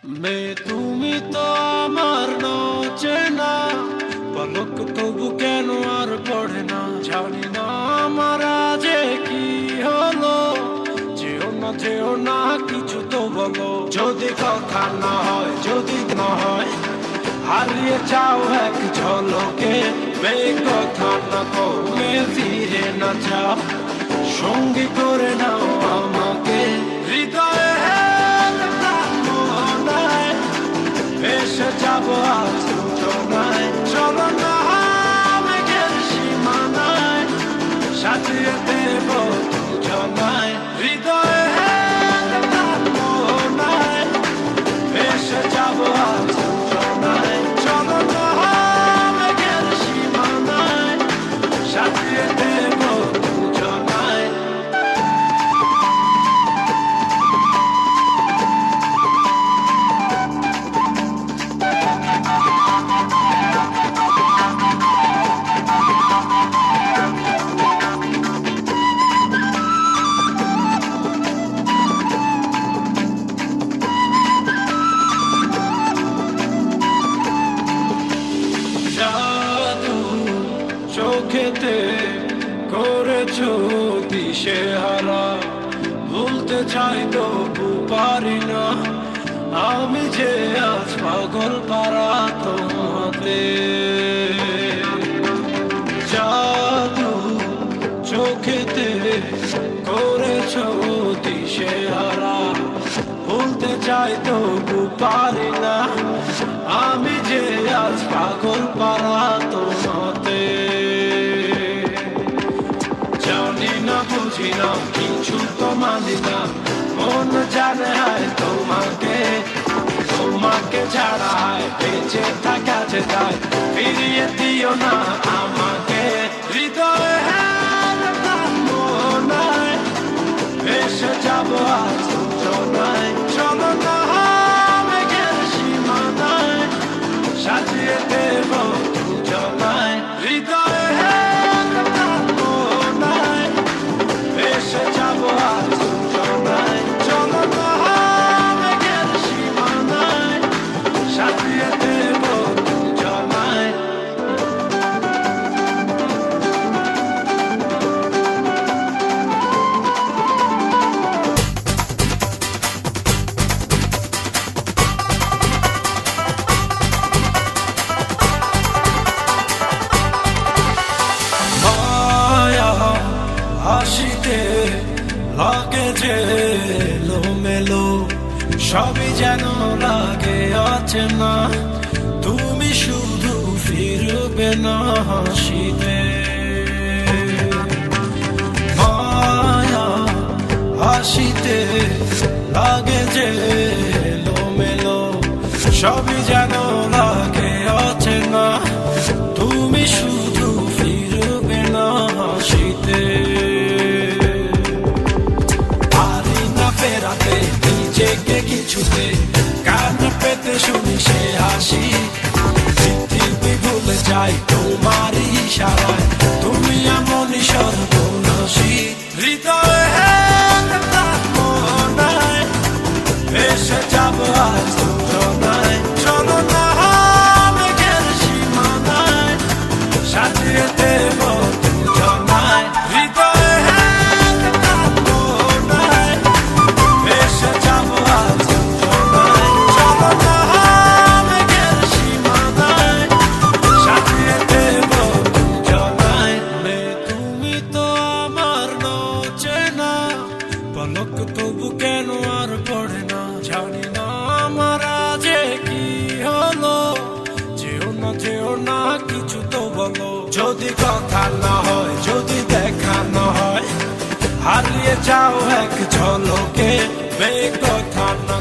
তুমি তো আমার চেনা পলক, তবু কেন আর পড়ে না জানি না আমার যে কি হলো। যেও না কিছু তো বলো, যদি কথা না হয়, যদি না হয় হারিয়ে যাও এক ঝলকে। কথা না কমে ফিরে না যাও, সঙ্গী করে নাও আমাকে। হৃদয়ে এসে যাবো আজ যোজনায়, চলো না মেঘের সীমানায় সাজিয়ে দেব দুজনায়। হৃদয়ে এসে যাবো আজ যোজনায়, চলো না মেঘের সীমানায় সাজিয়ে দেব দুজনায়। চোখেতে করেছো দিশেহারা, ভুলতে চাই তবু পারি না। আমি যে আজ পাগল পারা তোমাতে। জাদু চোখেতে করেছো দিশেহারা, ভুলতে চাই তবু পারি না। আমি যে আজ পাগল পারা তোমাতে। জানি না বুঝি না কিছু তো মানি না, মন জানে হয় তোমাকে। তোমাকে ছাড়া হয় বেঁচে থাকা যে যায়, ফিরিয়ে দিও না আমাকে। হৃদয়ে মনায় এসে যাবো আজ যোজনায়, চলো না মেঘের সীমানায় সাজিয়ে দেব দুজনায়। হৃদয়ে মনায় এসে যাবো আজ যোজনায়, চলো না মেঘের সীমানায় সাজিয়ে দেব দুজনায়। হাসিতে লাগে যে এলোমেলো, সবই যেন লাগে অচেনা। তুমি শুধু ফিরবে না হাসিতে। মায়া হাসিতে লাগে যে এলোমেলো, সবই যেন লাগে অচেনা। তুমি শুধু ফিরবে না হাসিতে। নিজেকে কিছুতে কান পেতে শুনি সে হাসি, পৃথিবী ভুলে যাই তোমারই ইশারায়। তুমি এমনই সর্বনাশী। হৃদয়ে মনায় এসে যাবো আজ যোজনায়, চলো না মেঘের সীমানায় সাজিয়ে দেব দুজনায়। হৃদয়ে পলক, তবু কেন আর পড়ে না জানি না আমার যে কি হলো। যেও না কিছু তো বলো, যদি কথা না হয়, যদি দেখা না হয় হারিয়ে যাও এক ঝলকে। কথা না